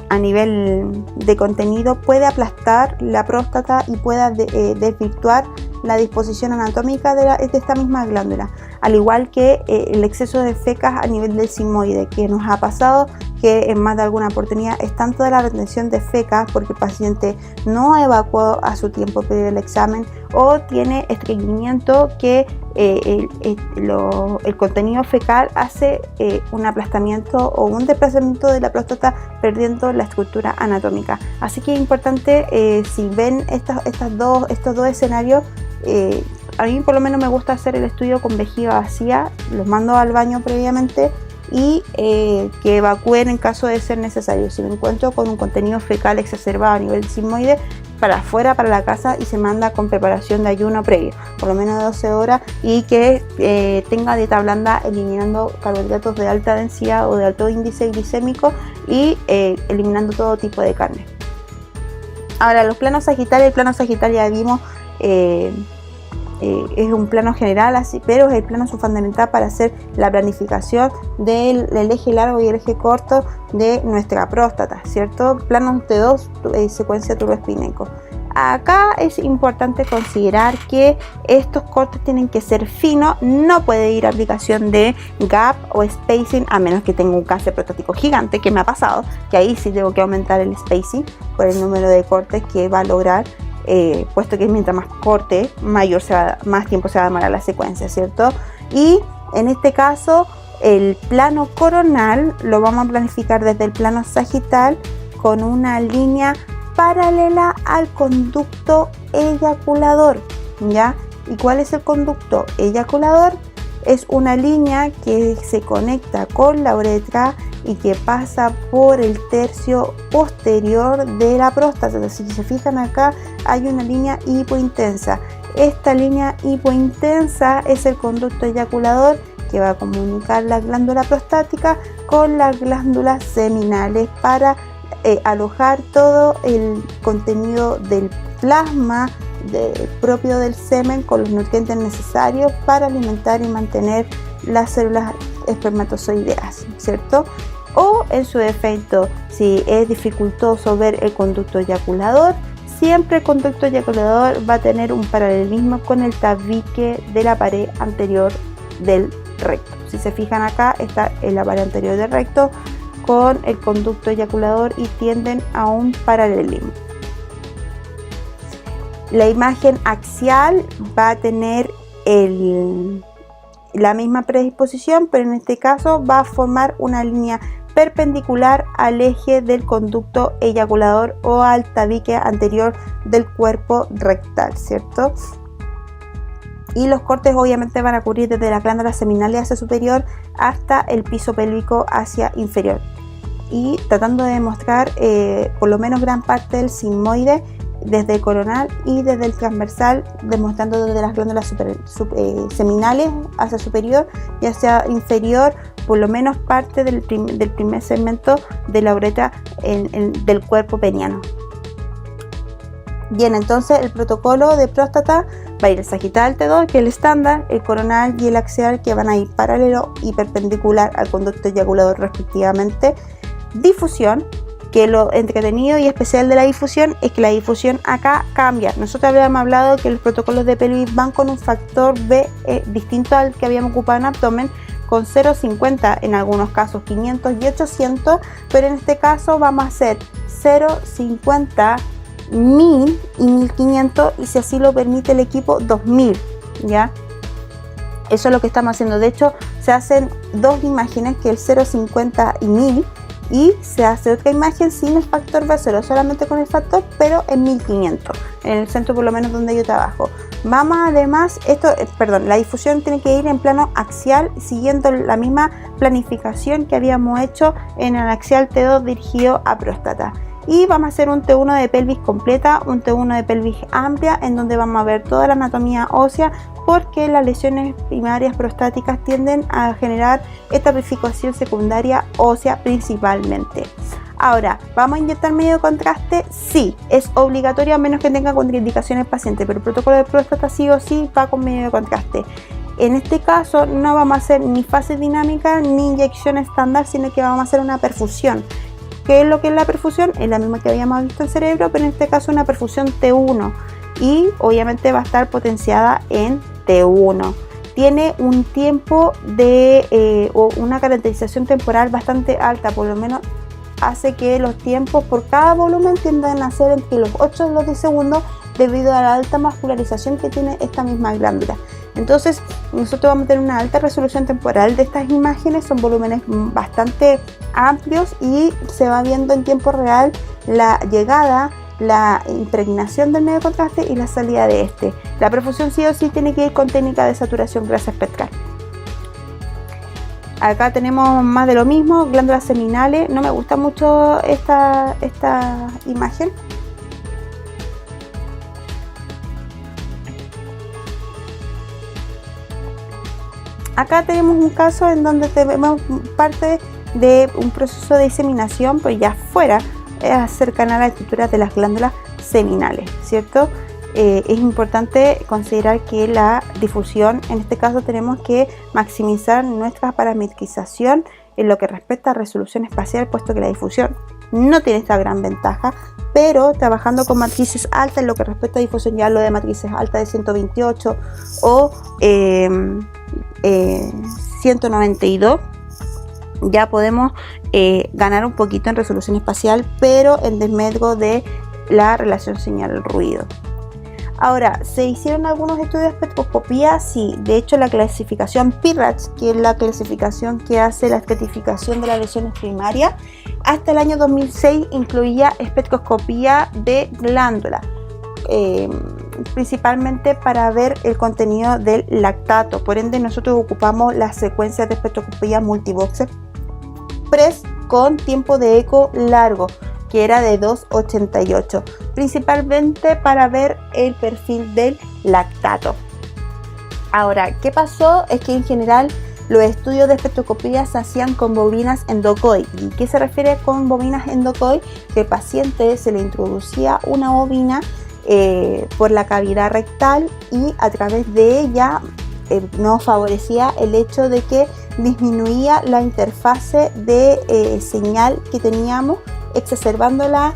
a nivel de contenido puede aplastar la próstata y pueda desvirtuar la disposición anatómica de esta misma glándula, al igual que el exceso de fecas a nivel del sigmoide, que nos ha pasado que en más de alguna oportunidad es tanto de la retención de fecas porque el paciente no evacuó a su tiempo previo al examen o tiene estreñimiento que el contenido fecal hace un aplastamiento o un desplazamiento de la próstata, perdiendo la estructura anatómica. Así que es importante, si ven estos dos escenarios, a mí por lo menos me gusta hacer el estudio con vejiga vacía, los mando al baño previamente y que evacúen en caso de ser necesario. Si me encuentro con un contenido fecal exacerbado a nivel sigmoide, para afuera, para la casa, y se manda con preparación de ayuno previo, por lo menos de 12 horas, y que tenga dieta blanda, eliminando carbohidratos de alta densidad o de alto índice glicémico y eliminando todo tipo de carne. Ahora, los planos sagitales, el plano sagital ya vimos, es un plano general, pero es el plano fundamental para hacer la planificación del eje largo y el eje corto de nuestra próstata, ¿cierto? Planos de dos secuencia turboespineico. Acá es importante considerar que estos cortes tienen que ser finos, no puede ir aplicación de gap o spacing, a menos que tenga un cáncer prostático gigante, que me ha pasado, que ahí sí tengo que aumentar el spacing por el número de cortes que va a lograr. Puesto que mientras más corte, más tiempo se va a demorar la secuencia, ¿cierto? Y en este caso, el plano coronal lo vamos a planificar desde el plano sagital con una línea paralela al conducto eyaculador, ¿ya? ¿Y cuál es el conducto eyaculador? Es una línea que se conecta con la uretra y que pasa por el tercio posterior de la próstata. Entonces, si se fijan acá, hay una línea hipointensa. Esta línea hipointensa es el conducto eyaculador que va a comunicar la glándula prostática con las glándulas seminales para alojar todo el contenido del plasma propio del semen con los nutrientes necesarios para alimentar y mantener las células espermatozoideas, ¿cierto? O en su defecto, si es dificultoso ver el conducto eyaculador, siempre el conducto eyaculador va a tener un paralelismo con el tabique de la pared anterior del recto. Si se fijan acá está en la pared anterior del recto con el conducto eyaculador y tienden a un paralelismo. La imagen axial va a tener la misma predisposición, pero en este caso va a formar una línea perpendicular al eje del conducto eyaculador o al tabique anterior del cuerpo rectal, ¿cierto? Y los cortes obviamente van a ocurrir desde las glándulas seminales hacia superior hasta el piso pélvico hacia inferior, y tratando de demostrar por lo menos gran parte del sigmoide desde el coronal y desde el transversal, demostrando desde las glándulas seminales hacia superior y hacia inferior por lo menos parte del primer segmento de la uretra del cuerpo peniano. Bien, entonces el protocolo de próstata va a ir el sagital T2, que es el estándar, el coronal y el axial, que van a ir paralelo y perpendicular al conducto eyaculador respectivamente. Difusión, que lo entretenido y especial de la difusión es que la difusión acá cambia. Nosotros habíamos hablado que los protocolos de pelvis van con un factor B distinto al que habíamos ocupado en abdomen, con 0,50 en algunos casos, 500 y 800, pero en este caso vamos a hacer 0,50, 1000 y 1500, y si así lo permite el equipo, 2000, ¿ya? Eso es lo que estamos haciendo. De hecho, se hacen dos imágenes, que el 0,50 y 1000, y se hace otra imagen sin el factor B0, solamente con el factor, pero en 1500, en el centro por lo menos donde yo trabajo. Vamos además, la difusión tiene que ir en plano axial, siguiendo la misma planificación que habíamos hecho en el axial T2 dirigido a próstata. Y vamos a hacer un T1 de pelvis completa, un T1 de pelvis amplia, en donde vamos a ver toda la anatomía ósea, porque las lesiones primarias prostáticas tienden a generar estapificación secundaria ósea principalmente. Ahora, ¿vamos a inyectar medio de contraste? Sí, es obligatorio a menos que tenga contraindicaciones el paciente, pero el protocolo de próstata sí o sí va con medio de contraste. En este caso no vamos a hacer ni fase dinámica ni inyección estándar, sino que vamos a hacer una perfusión. ¿Qué es lo que es la perfusión? Es la misma que habíamos visto en cerebro, pero en este caso una perfusión T1, y obviamente va a estar potenciada en T1. Tiene un tiempo o una caracterización temporal bastante alta, por lo menos hace que los tiempos por cada volumen tiendan a ser entre los 8 y los 10 segundos, debido a la alta vascularización que tiene esta misma glándula. Entonces nosotros vamos a tener una alta resolución temporal de estas imágenes, son volúmenes bastante amplios y se va viendo en tiempo real la llegada, la impregnación del medio de contraste y la salida de este. La perfusión sí o sí tiene que ir con técnica de saturación grasa espectral. Acá tenemos más de lo mismo, glándulas seminales. No me gusta mucho esta imagen. Acá tenemos un caso en donde tenemos parte de un proceso de diseminación, pues ya fuera, cercana a la estructura de las glándulas seminales, ¿cierto? Es importante considerar que la difusión, en este caso tenemos que maximizar nuestra parametrización en lo que respecta a resolución espacial, puesto que la difusión no tiene esta gran ventaja, pero trabajando con matrices altas en lo que respecta a difusión, ya lo de matrices altas de 128 o 192, ya podemos ganar un poquito en resolución espacial, pero en desmedro de la relación señal-ruido. Ahora, ¿se hicieron algunos estudios de espectroscopía? Sí, de hecho la clasificación PIRADS, que es la clasificación que hace la estratificación de las lesiones primarias, hasta el año 2006 incluía espectroscopía de glándula, principalmente para ver el contenido del lactato. Por ende, nosotros ocupamos las secuencias de espectroscopía multiboxes PRES con tiempo de eco largo, que era de 2,88, principalmente para ver el perfil del lactato. Ahora, ¿qué pasó? Es que en general los estudios de espectroscopía se hacían con bobinas endocoid. ¿Y qué se refiere con bobinas endocoid? Que al paciente se le introducía una bobina por la cavidad rectal, y a través de ella nos favorecía el hecho de que disminuía la interfase de señal que teníamos, exacerbándola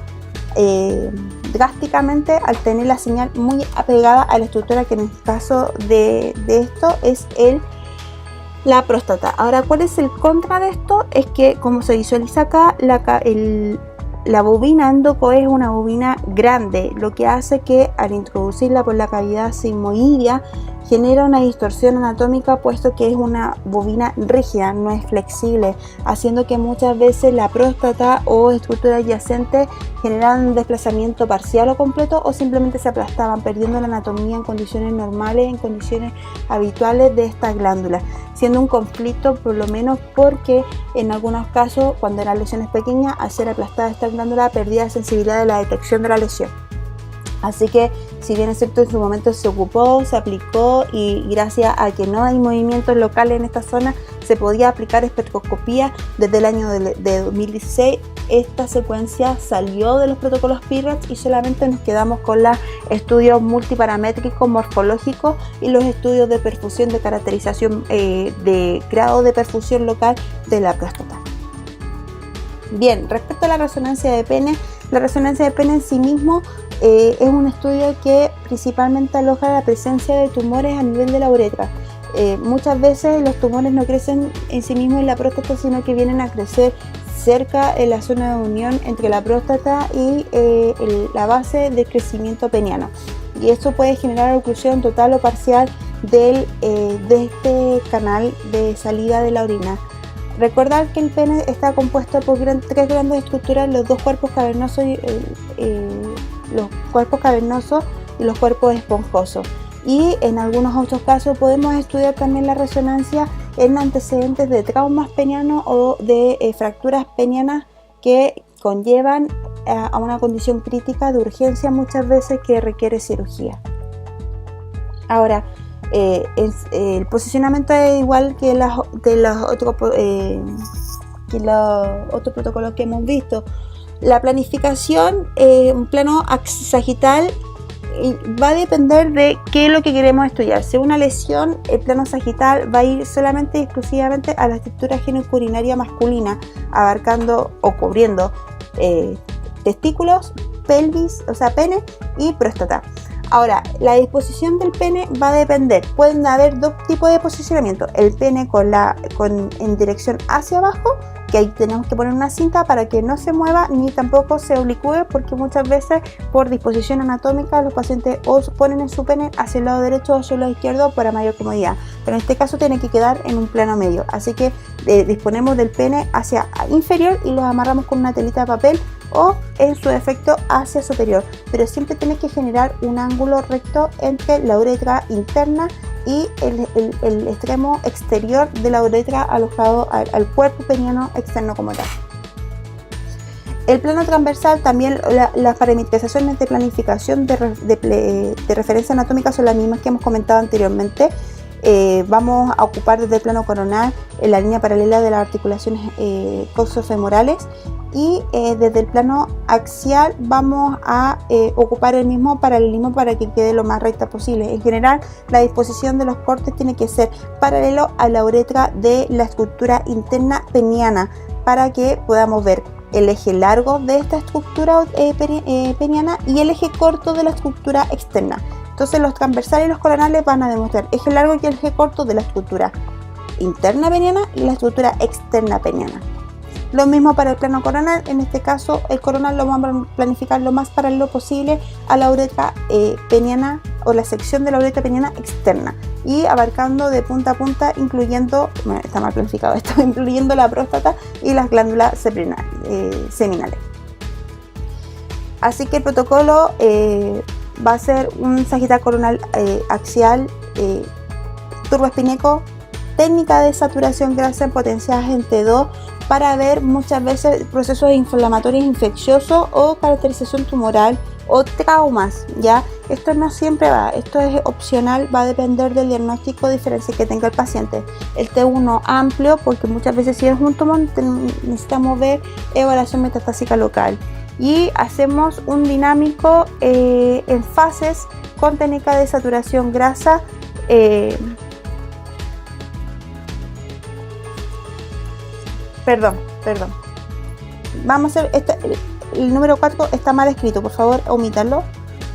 drásticamente al tener la señal muy apegada a la estructura, que en el caso de esto es el la próstata. Ahora, ¿cuál es el contra de esto? Es que, como se visualiza acá, la bobina endoco es una bobina grande, lo que hace que al introducirla por la cavidad sigmoidea genera una distorsión anatómica, puesto que es una bobina rígida, no es flexible, haciendo que muchas veces la próstata o estructura adyacente generan un desplazamiento parcial o completo, o simplemente se aplastaban, perdiendo la anatomía en condiciones normales, en condiciones habituales de esta glándula, siendo un conflicto, por lo menos porque en algunos casos, cuando eran lesiones pequeñas, al ser aplastada esta glándula perdía sensibilidad de la detección de la lesión. Así que, si bien es cierto, en su momento se ocupó, se aplicó, y gracias a que no hay movimientos locales en esta zona, se podía aplicar espectroscopía desde el año de 2016. Esta secuencia salió de los protocolos PIRADS y solamente nos quedamos con los estudios multiparamétricos morfológicos y los estudios de perfusión, de caracterización de grado de perfusión local de la próstata. Bien, respecto a la resonancia de pene, la resonancia de pene en sí mismo es un estudio que principalmente aloja la presencia de tumores a nivel de la uretra. Muchas veces los tumores no crecen en sí mismos en la próstata, sino que vienen a crecer cerca en la zona de unión entre la próstata y la base de crecimiento peniano. Y esto puede generar oclusión total o parcial de este canal de salida de la orina. Recordar que el pene está compuesto por tres grandes estructuras: los dos cuerpos cavernosos y los cuerpos esponjosos. Y en algunos otros casos podemos estudiar también la resonancia en antecedentes de traumas penianos o de fracturas penianas que conllevan a una condición crítica de urgencia, muchas veces, que requiere cirugía. Ahora, el posicionamiento es igual que los otros protocolos que hemos visto. La planificación, un plano sagital, va a depender de qué es lo que queremos estudiar. Si es una lesión, el plano sagital va a ir solamente y exclusivamente a la estructura genitourinaria masculina, abarcando o cubriendo testículos, pelvis, o sea, pene y próstata. Ahora, la disposición del pene va a depender. Pueden haber dos tipos de posicionamiento: el pene en dirección hacia abajo, que ahí tenemos que poner una cinta para que no se mueva ni tampoco se oblicúe, porque muchas veces por disposición anatómica los pacientes o ponen en su pene hacia el lado derecho o hacia el lado izquierdo para mayor comodidad, pero en este caso tiene que quedar en un plano medio. Así que disponemos del pene hacia inferior y los amarramos con una telita de papel, o en su defecto hacia superior, pero siempre tiene que generar un ángulo recto entre la uretra interna y el extremo exterior de la uretra alojado al cuerpo peniano externo como tal. El plano transversal, también las parametrizaciones de planificación de referencia anatómica son las mismas que hemos comentado anteriormente. Vamos a ocupar desde el plano coronal en la línea paralela de las articulaciones coxofemorales, y desde el plano axial vamos a ocupar el mismo paralelismo para que quede lo más recta posible. En general, la disposición de los cortes tiene que ser paralelo a la uretra de la estructura interna peniana, para que podamos ver el eje largo de esta estructura peniana y el eje corto de la estructura externa. Entonces, los transversales y los coronales van a demostrar eje largo y el eje corto de la estructura interna peniana y la estructura externa peniana. Lo mismo para el plano coronal. En este caso, el coronal lo vamos a planificar lo más paralelo posible a la uretra peniana, o la sección de la uretra peniana externa, y abarcando de punta a punta, incluyendo, está mal planificado esto, incluyendo la próstata y las glándulas seminales. Así que el protocolo va a ser un sagital coronal axial, turboespineco, técnica de saturación grasa en potencias en T2, para ver muchas veces procesos inflamatorios infecciosos o caracterización tumoral o traumas, ¿ya? Esto no siempre va, esto es opcional, va a depender del diagnóstico diferencial que tenga el paciente. El T1 amplio, porque muchas veces si es un tumor necesitamos ver evaluación metastásica local, y hacemos un dinámico en fases con técnica de saturación grasa. Perdón. Vamos a hacer el número 4 está mal escrito, por favor omítanlo.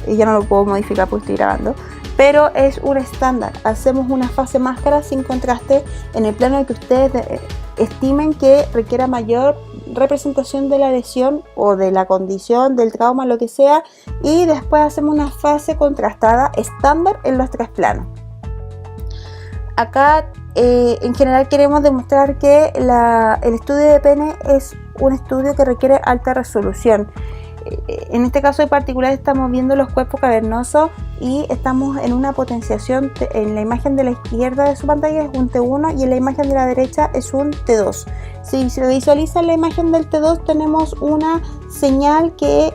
Ya no lo puedo modificar porque estoy grabando. pero es un estándar. Hacemos una fase máscara sin contraste en el plano en que ustedes estimen que requiera mayor representación de la lesión o de la condición, del trauma, lo que sea, y después hacemos una fase contrastada estándar en los 3 planos. Acá en general queremos demostrar que el estudio de pene es un estudio que requiere alta resolución. En este caso en particular estamos viendo los cuerpos cavernosos y estamos en una potenciación. En la imagen de la izquierda de su pantalla es un T1 y en la imagen de la derecha es un T2. Si se visualiza en la imagen del T2 tenemos una señal que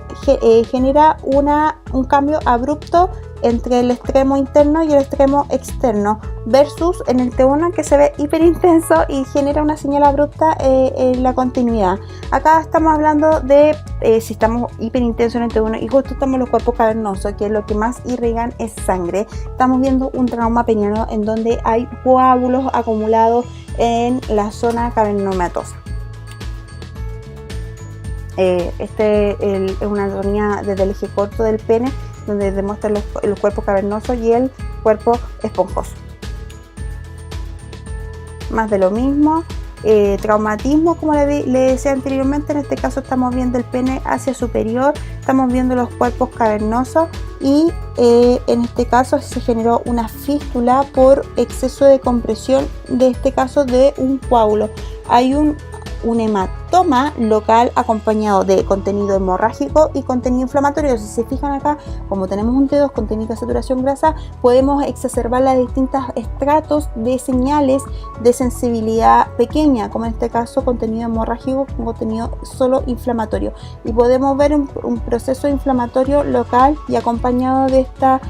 genera un cambio abrupto entre el extremo interno y el extremo externo, versus en el T1 que se ve hiper intenso y genera una señal abrupta en la continuidad. Acá estamos hablando de si estamos hiper intenso en el T1 y justo estamos en los cuerpos cavernosos, que lo que más irrigan es sangre. Estamos viendo un trauma peniano en donde hay coágulos acumulados en la zona cavernomatosa. Es una anatomía desde el eje corto del pene, donde demuestra los cuerpos cavernosos y el cuerpo esponjoso. Más de lo mismo, traumatismo, como le decía anteriormente. En este caso estamos viendo el pene hacia superior, estamos viendo los cuerpos cavernosos y en este caso se generó una fístula por exceso de compresión, de este caso de un coágulo. Hay un hematoma local acompañado de contenido hemorrágico y contenido inflamatorio. Si se fijan acá, como tenemos un T2 con técnica de saturación grasa, podemos exacerbar las distintas estratos de señales de sensibilidad pequeña, como en este caso contenido hemorrágico con contenido solo inflamatorio, y podemos ver un proceso inflamatorio local y acompañado de esta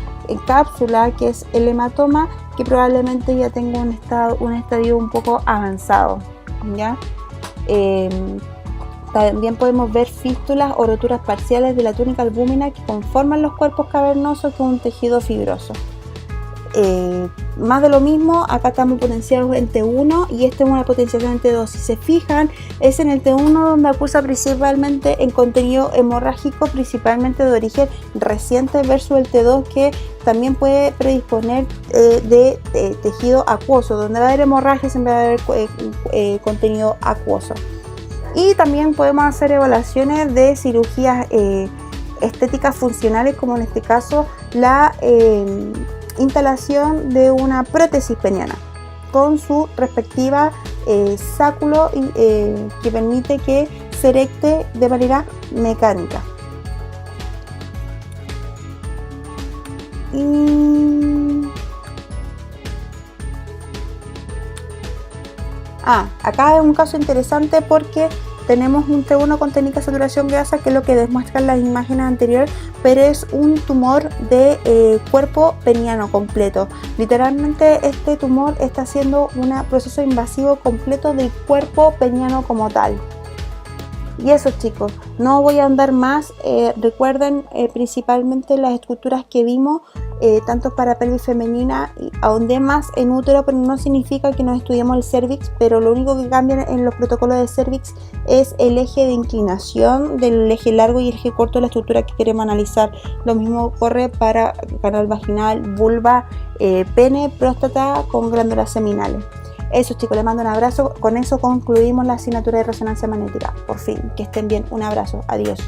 cápsula que es el hematoma, que probablemente ya tenga un estadio un poco avanzado, ¿ya? También podemos ver fístulas o roturas parciales de la túnica albúmina que conforman los cuerpos cavernosos con un tejido fibroso. Más de lo mismo, acá estamos potenciados en T1 y esta es una potenciación en T2. Si se fijan, es en el T1 donde acusa principalmente en contenido hemorrágico, principalmente de origen reciente, versus el T2 que también puede predisponer de tejido acuoso. Donde va a haber hemorragia siempre va a haber contenido acuoso. Y también podemos hacer evaluaciones de cirugías estéticas funcionales, como en este caso la instalación de una prótesis peniana con su respectiva sáculo que permite que se erecte de manera mecánica. Acá es un caso interesante porque tenemos un T1 con técnica de saturación grasa, que es lo que demuestran las imágenes anteriores, pero es un tumor de cuerpo peniano completo. Literalmente este tumor está haciendo un proceso invasivo completo del cuerpo peniano como tal. Y eso, chicos, no voy a andar más. Recuerden principalmente las estructuras que vimos, tanto para pelvis femenina, y ahondé más en útero, pero no significa que no estudiemos el cervix, pero lo único que cambia en los protocolos de cervix es el eje de inclinación del eje largo y el eje corto de la estructura que queremos analizar. Lo mismo ocurre para canal vaginal, vulva, pene, próstata con glándulas seminales. Eso, chicos, les mando un abrazo. Con eso concluimos la asignatura de resonancia magnética. Por fin, que estén bien. Un abrazo. Adiós.